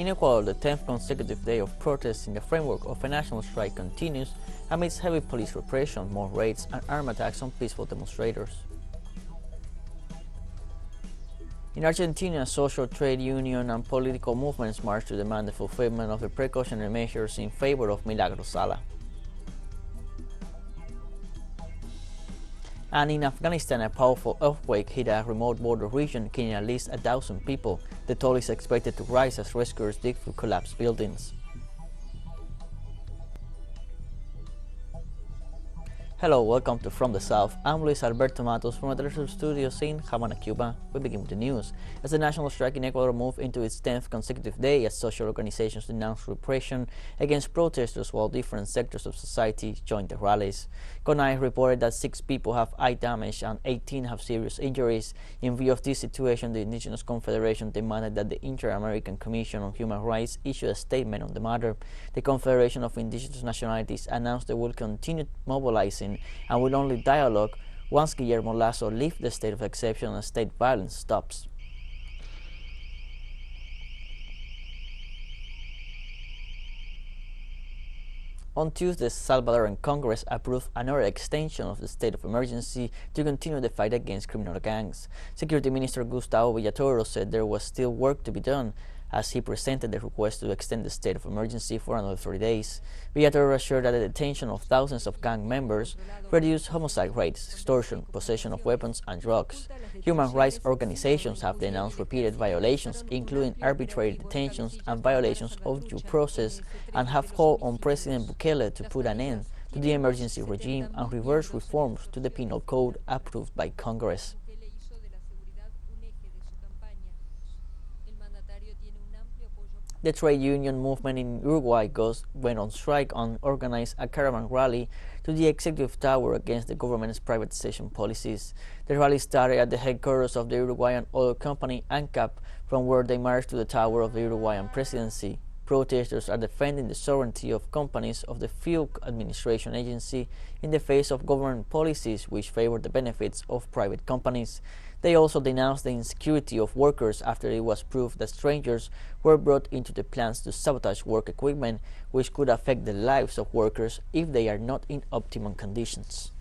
In Ecuador, the 10th consecutive day of protests in the framework of a national strike continues amidst heavy police repression, more raids, and armed attacks on peaceful demonstrators. In Argentina, social, trade union, and political movements marched to demand the fulfillment of the precautionary measures in favor of Milagro Sala. And in Afghanistan, a powerful earthquake hit a remote border region, killing at least 1,000 people. The toll is expected to rise as rescuers dig through collapsed buildings. Hello, welcome to From the South. I'm Luis Alberto Matos from the TeleSUR studios in Havana, Cuba. We begin with the news. As the national strike in Ecuador moved into its 10th consecutive day, as social organizations denounced repression against protesters while different sectors of society joined the rallies. CONAIE reported that 6 people have eye damage and 18 have serious injuries. In view of this situation, the Indigenous Confederation demanded that the Inter-American Commission on Human Rights issue a statement on the matter. The Confederation of Indigenous Nationalities announced they will continue mobilizing and will only dialogue once Guillermo Lasso leaves the state of exception and state violence stops. On Tuesday, the Salvadoran Congress approved another extension of the state of emergency to continue the fight against criminal gangs. Security Minister Gustavo Villatoro said there was still work to be done as he presented the request to extend the state of emergency for another 30 days. Villatoro assured that the detention of thousands of gang members reduced homicide rates, extortion, possession of weapons, and drugs. Human rights organizations have denounced repeated violations, including arbitrary detentions and violations of due process, and have called on President Bukele to put an end to the emergency regime and reverse reforms to the penal code approved by Congress. The trade union movement in Uruguay went on strike and organized a caravan rally to the executive tower against the government's privatization policies. The rally started at the headquarters of the Uruguayan oil company ANCAP, from where they marched to the tower of the Uruguayan presidency. Protesters are defending the sovereignty of companies of the Fuel Administration Agency in the face of government policies which favor the benefits of private companies. They also denounced the insecurity of workers after it was proved that strangers were brought into the plants to sabotage work equipment, which could affect the lives of workers if they are not in optimum conditions.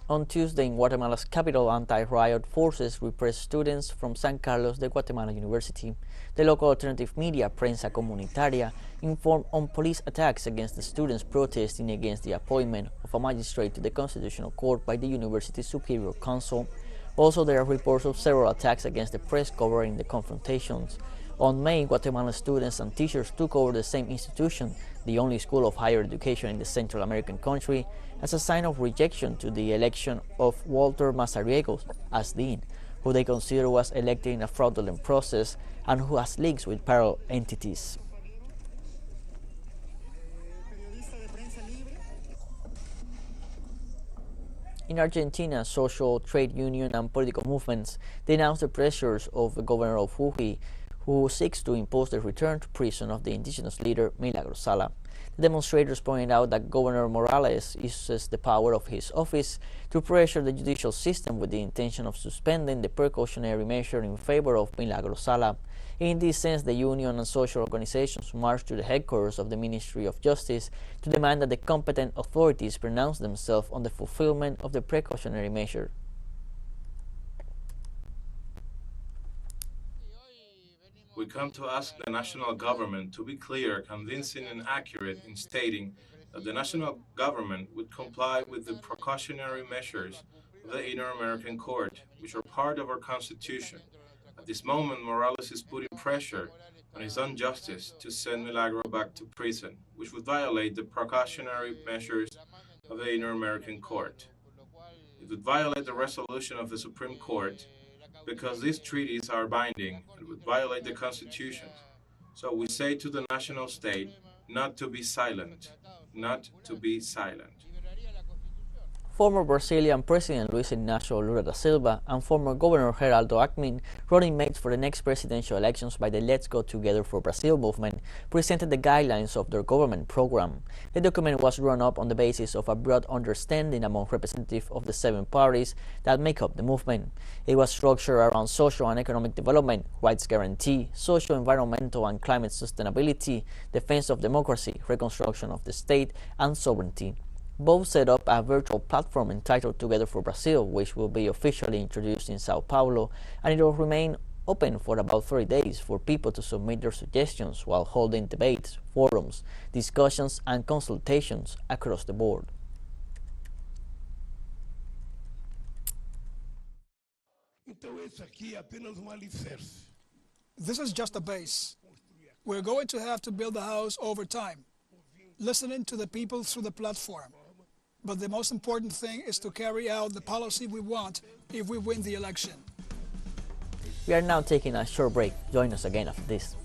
On Tuesday in Guatemala's capital, anti-riot forces repressed students from San Carlos de Guatemala University. The local alternative media, Prensa Comunitaria, informed on police attacks against the students protesting against the appointment of a magistrate to the Constitutional Court by the University's Superior Council. Also, there are reports of several attacks against the press covering the confrontations. On May, Guatemalan students and teachers took over the same institution, the only school of higher education in the Central American country, as a sign of rejection to the election of Walter Mazariegos as dean, who they consider was elected in a fraudulent process and who has links with parallel entities. In Argentina, social, trade union, and political movements denounced the pressures of the governor of Jujuy, who seeks to impose the return to prison of the indigenous leader Milagro Sala. The demonstrators pointed out that Governor Morales uses the power of his office to pressure the judicial system with the intention of suspending the precautionary measure in favor of Milagro Sala. In this sense, the union and social organizations marched to the headquarters of the Ministry of Justice to demand that the competent authorities pronounce themselves on the fulfillment of the precautionary measure. We come to ask the national government to be clear, convincing, and accurate in stating that the national government would comply with the precautionary measures of the Inter-American Court, which are part of our Constitution. At this moment, Morales is putting pressure on his own justice to send Milagro back to prison, which would violate the precautionary measures of the Inter-American Court. It would violate the resolution of the Supreme Court, because these treaties are binding and would violate the Constitution. So we say to the national state not to be silent, not to be silent. Former Brazilian President Luiz Inácio Lula da Silva and former Governor Geraldo Alckmin, running mates for the next presidential elections by the Let's Go Together for Brazil movement, presented the guidelines of their government program. The document was drawn up on the basis of a broad understanding among representatives of the 7 parties that make up the movement. It was structured around social and economic development, rights guarantee, social, environmental, and climate sustainability, defense of democracy, reconstruction of the state, and sovereignty. Both set up a virtual platform entitled Together for Brazil, which will be officially introduced in Sao Paulo, and it will remain open for about 30 days for people to submit their suggestions while holding debates, forums, discussions, and consultations across the board. This is just a base. We're going to have to build the house over time, listening to the people through the platform. But the most important thing is to carry out the policy we want if we win the election. We are now taking a short break. Join us again after this.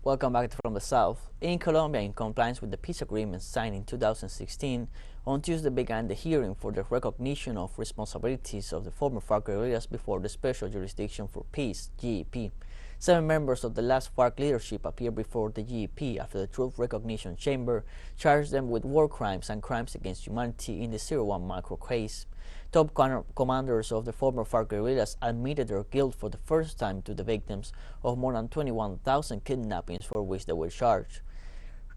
Welcome back from the South. In Colombia, in compliance with the peace agreement signed in 2016, on Tuesday began the hearing for the recognition of responsibilities of the former FARC guerrillas before the Special Jurisdiction for Peace, GEP. 7 members of the last FARC leadership appeared before the GEP after the Truth Recognition Chamber charged them with war crimes and crimes against humanity in the 01 Macro case. Top commanders of the former FARC guerrillas admitted their guilt for the first time to the victims of more than 21,000 kidnappings for which they were charged.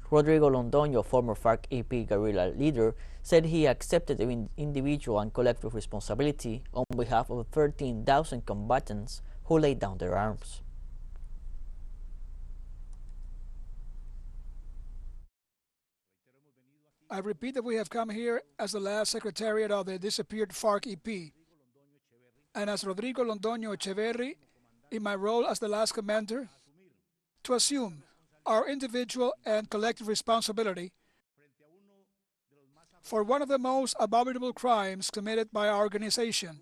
Rodrigo Londoño, former FARC-EP guerrilla leader, said he accepted individual and collective responsibility on behalf of 13,000 combatants who laid down their arms. I repeat that we have come here as the last secretariat of the disappeared FARC-EP, and as Rodrigo Londoño Echeverri, in my role as the last commander, to assume our individual and collective responsibility for one of the most abominable crimes committed by our organization,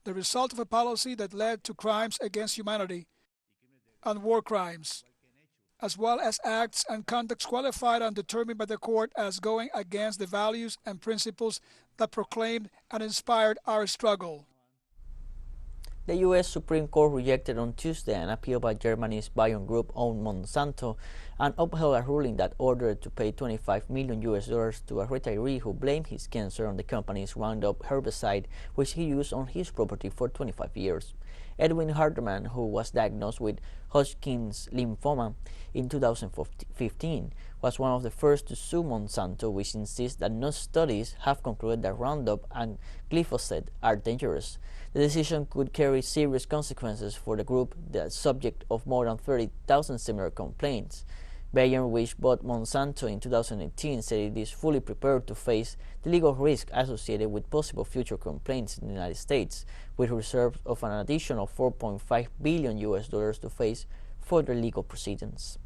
the result of a policy that led to crimes against humanity and war crimes, as well as acts and conducts qualified and determined by the court as going against the values and principles that proclaimed and inspired our struggle. The U.S. Supreme Court rejected on Tuesday an appeal by Germany's Bayer Group-owned Monsanto and upheld a ruling that ordered to pay $25 million to a retiree who blamed his cancer on the company's Roundup herbicide, which he used on his property for 25 years. Edwin Hardeman, who was diagnosed with Hodgkin's lymphoma in 2015, was one of the first to sue Monsanto, which insists that no studies have concluded that Roundup and glyphosate are dangerous. The decision could carry serious consequences for the group, the subject of more than 30,000 similar complaints. Bayer, which bought Monsanto in 2018, said it is fully prepared to face the legal risk associated with possible future complaints in the United States, with reserves of an additional $4.5 billion to face further legal proceedings.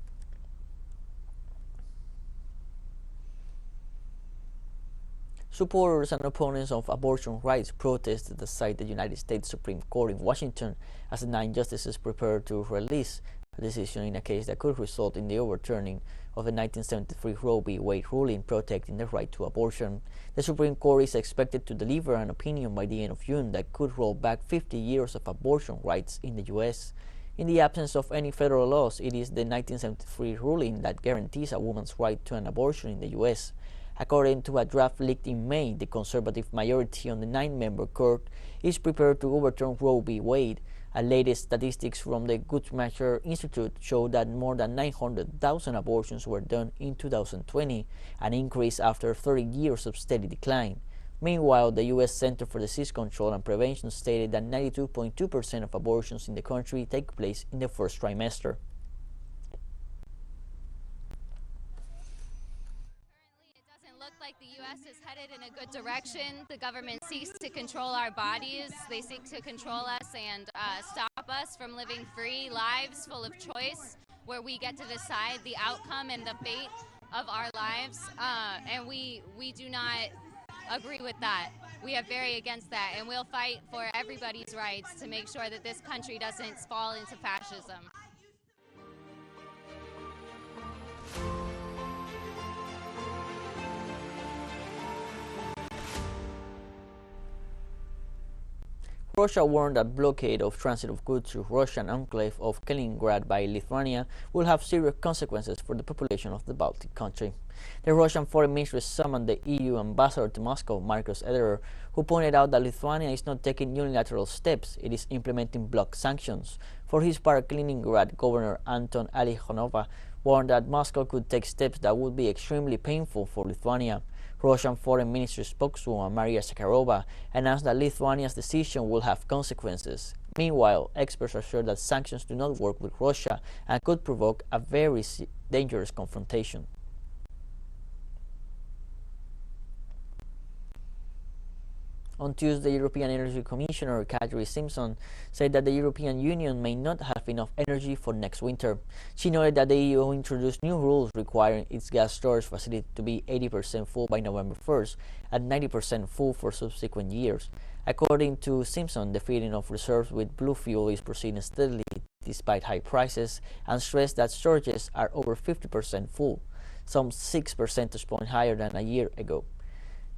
Supporters and opponents of abortion rights protested outside the United States Supreme Court in Washington as the 9 justices prepared to release a decision in a case that could result in the overturning of the 1973 Roe v. Wade ruling protecting the right to abortion. The Supreme Court is expected to deliver an opinion by the end of June that could roll back 50 years of abortion rights in the U.S. In the absence of any federal laws, it is the 1973 ruling that guarantees a woman's right to an abortion in the U.S. According to a draft leaked in May, the conservative majority on the 9-member court is prepared to overturn Roe v. Wade. Latest statistics from the Guttmacher Institute show that more than 900,000 abortions were done in 2020, an increase after 30 years of steady decline. Meanwhile, the U.S. Center for Disease Control and Prevention stated that 92.2% of abortions in the country take place in the first trimester. Like the U.S. is headed headed in a good direction. The government seeks to control our bodies. They seek to control us and stop us from living free lives full of choice, where we get to decide the outcome and the fate of our lives. And we do not agree with that. We are very against that, and we'll fight for everybody's rights to make sure that this country doesn't fall into fascism. Russia warned that blockade of transit of goods to Russian enclave of Kaliningrad by Lithuania will have serious consequences for the population of the Baltic country. The Russian Foreign Ministry summoned the EU ambassador to Moscow, Marcus Ederer, who pointed out that Lithuania is not taking unilateral steps, it is implementing bloc sanctions. For his part, Kaliningrad Governor Anton Alikhonova warned that Moscow could take steps that would be extremely painful for Lithuania. Russian Foreign Ministry spokeswoman Maria Zakharova announced that Lithuania's decision will have consequences. Meanwhile, experts assure that sanctions do not work with Russia and could provoke a very dangerous confrontation. On Tuesday, European Energy Commissioner Kadri Simpson said that the European Union may not have enough energy for next winter. She noted that the EU introduced new rules requiring its gas storage facility to be 80% full by November 1st and 90% full for subsequent years. According to Simpson, the filling of reserves with blue fuel is proceeding steadily despite high prices, and stressed that storages are over 50% full, some 6 percentage points higher than a year ago.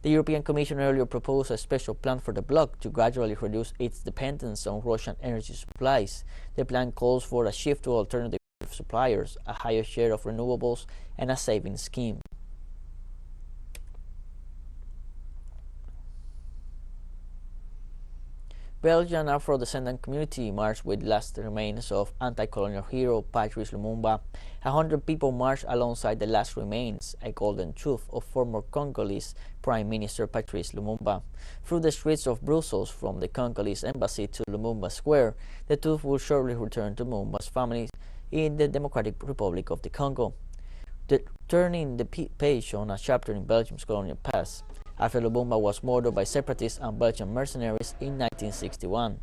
The European Commission earlier proposed a special plan for the bloc to gradually reduce its dependence on Russian energy supplies. The plan calls for a shift to alternative suppliers, a higher share of renewables, and a savings scheme. Belgian Afro-descendant community marched with last remains of anti-colonial hero Patrice Lumumba. 100 people marched alongside the last remains, a golden tooth of former Congolese Prime Minister Patrice Lumumba. Through the streets of Brussels, from the Congolese embassy to Lumumba Square, the tooth will shortly return to Lumumba's family in the Democratic Republic of the Congo, turning the page on a chapter in Belgium's colonial past, after Lumumba was murdered by separatists and Belgian mercenaries in 1961.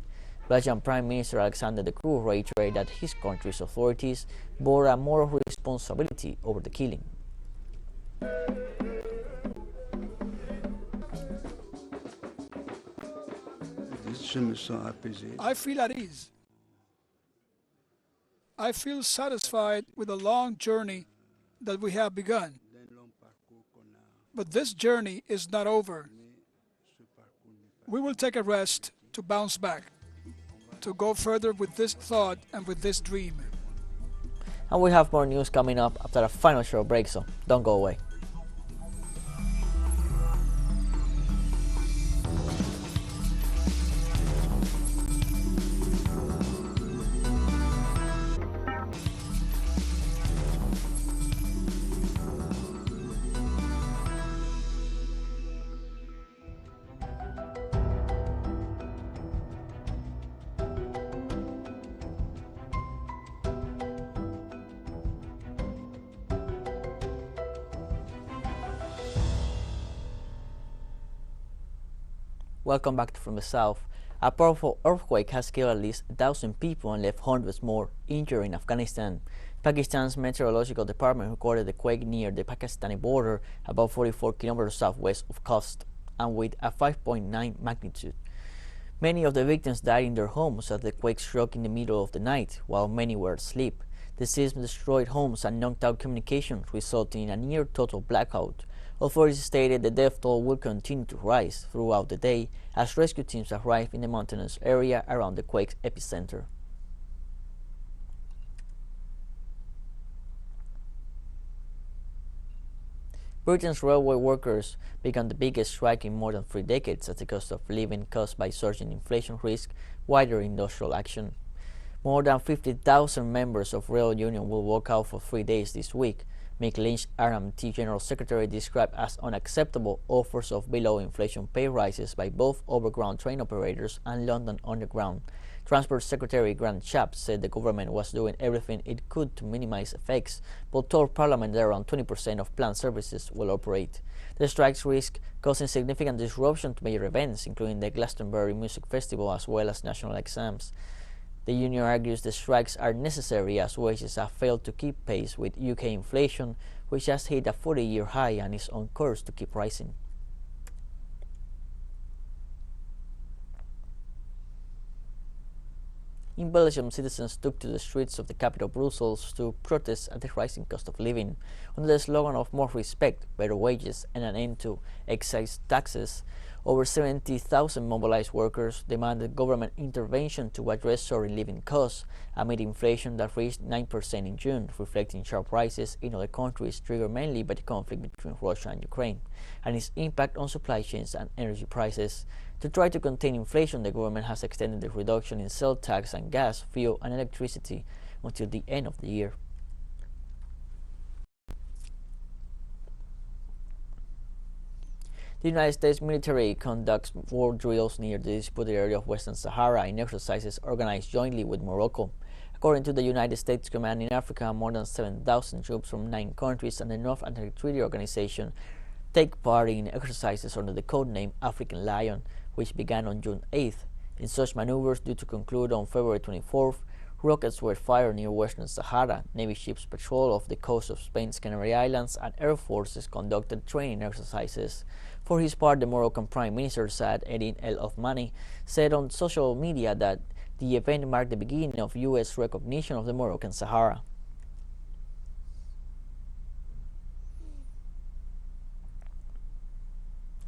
Belgian Prime Minister Alexander De Croo reiterated that his country's authorities bore a moral responsibility over the killing. I feel at ease. I feel satisfied with the long journey that we have begun. But this journey is not over. We will take a rest to bounce back, to go further with this thought and with this dream. And we have more news coming up after a final short break, so don't go away. Welcome back from the south. A powerful earthquake has killed at least 1,000 people and left hundreds more injured in Afghanistan. Pakistan's meteorological department recorded the quake near the Pakistani border, about 44 kilometers southwest of Khost, and with a 5.9 magnitude. Many of the victims died in their homes as the quake struck in the middle of the night, while many were asleep. The seism destroyed homes and knocked out communications, resulting in a near-total blackout. Authorities stated the death toll will continue to rise throughout the day as rescue teams arrive in the mountainous area around the quake's epicenter. Britain's railway workers began the biggest strike in more than 3 decades as the cost of living caused by surging inflation risk wider industrial action. More than 50,000 members of rail union will walk out for 3 days this week. Mick Lynch, RMT General Secretary, described as unacceptable offers of below-inflation pay rises by both overground train operators and London Underground. Transport Secretary Grant Shapps said the government was doing everything it could to minimize effects, but told Parliament that around 20% of planned services will operate. The strikes risk causing significant disruption to major events, including the Glastonbury Music Festival as well as national exams. The union argues the strikes are necessary as wages have failed to keep pace with UK inflation, which has hit a 40-year high and is on course to keep rising. In Belgium, citizens took to the streets of the capital Brussels to protest at the rising cost of living. Under the slogan of more respect, better wages, and an end to excise taxes, over 70,000 mobilized workers demanded government intervention to address soaring living costs amid inflation that reached 9% in June, reflecting sharp rises in other countries triggered mainly by the conflict between Russia and Ukraine and its impact on supply chains and energy prices. To try to contain inflation, the government has extended the reduction in sales tax on gas, fuel, and electricity until the end of the year. The United States military conducts war drills near the disputed area of Western Sahara in exercises organized jointly with Morocco. According to the United States Command in Africa, more than 7,000 troops from 9 countries and the North Atlantic Treaty Organization take part in exercises under the codename African Lion, which began on June 8th. In such maneuvers, due to conclude on February 24th, rockets were fired near Western Sahara, Navy ships patrol off the coast of Spain's Canary Islands, and Air Forces conducted training exercises. For his part, the Moroccan Prime Minister Saad Eddine El Othmani said on social media that the event marked the beginning of U.S. recognition of the Moroccan Sahara.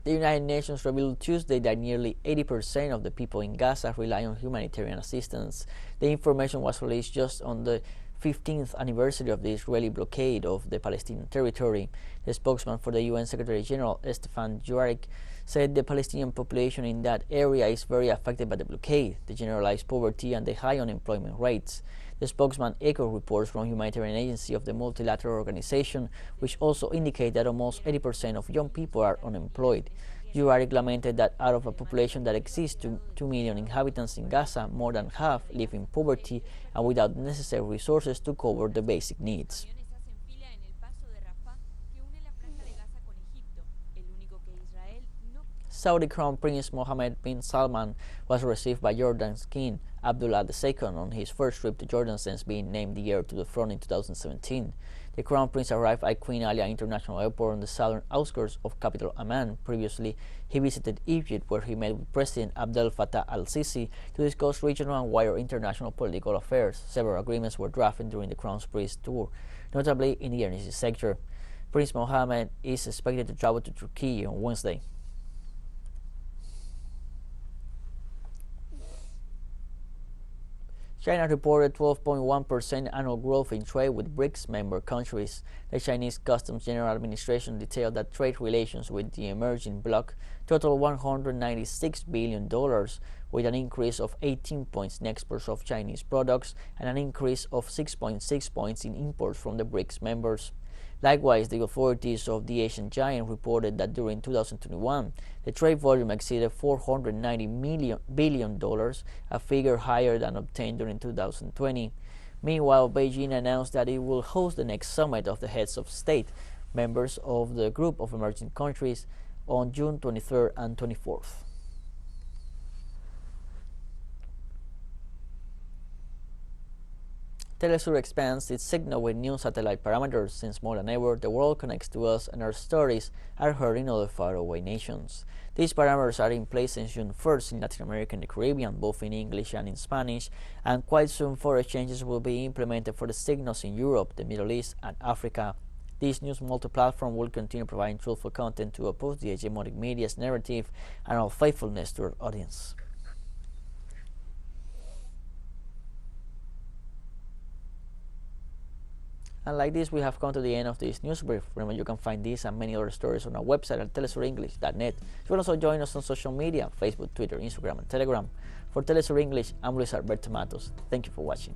The United Nations revealed Tuesday that nearly 80% of the people in Gaza rely on humanitarian assistance. The information was released just on the 15th anniversary of the Israeli blockade of the Palestinian territory. The spokesman for the UN Secretary General, Stefan Dujarric, said the Palestinian population in that area is very affected by the blockade, the generalized poverty, and the high unemployment rates. The spokesman echoed reports from Humanitarian Agency of the multilateral organization, which also indicate that almost 80% of young people are unemployed. Dujarric lamented that out of a population that exceeds 2 million inhabitants in Gaza, more than half live in poverty and without necessary resources to cover the basic needs. Saudi Crown Prince Mohammed bin Salman was received by Jordan's King Abdullah II on his first trip to Jordan since being named the heir to the throne in 2017. The Crown Prince arrived at Queen Alia International Airport on the southern outskirts of capital Amman. Previously, he visited Egypt, where he met with President Abdel Fattah al-Sisi to discuss regional and wider international political affairs. Several agreements were drafted during the Crown Prince's tour, notably in the energy sector. Prince Mohammed is expected to travel to Turkey on Wednesday. China reported 12.1% annual growth in trade with BRICS member countries. The Chinese Customs General Administration detailed that trade relations with the emerging bloc totaled $196 billion, with an increase of 18 points in exports of Chinese products and an increase of 6.6 points in imports from the BRICS members. Likewise, the authorities of the Asian giant reported that during 2021, the trade volume exceeded $490 billion, a figure higher than obtained during 2020. Meanwhile, Beijing announced that it will host the next summit of the heads of state, members of the group of emerging countries, on June 23rd and 24th. TeleSUR expands its signal with new satellite parameters. Since more than ever, the world connects to us and our stories are heard in other faraway nations. These parameters are in place since June 1st in Latin America and the Caribbean, both in English and in Spanish, and quite soon further changes will be implemented for the signals in Europe, the Middle East, and Africa. This news multi-platform will continue providing truthful content to oppose the hegemonic media's narrative and our faithfulness to our audience. And like this, we have come to the end of this news brief. Remember, you can find these and many other stories on our website at telesurenglish.net. You can also join us on social media, Facebook, Twitter, Instagram, and Telegram. For TeleSUR English, I'm Luis Alberto Matos. Thank you for watching.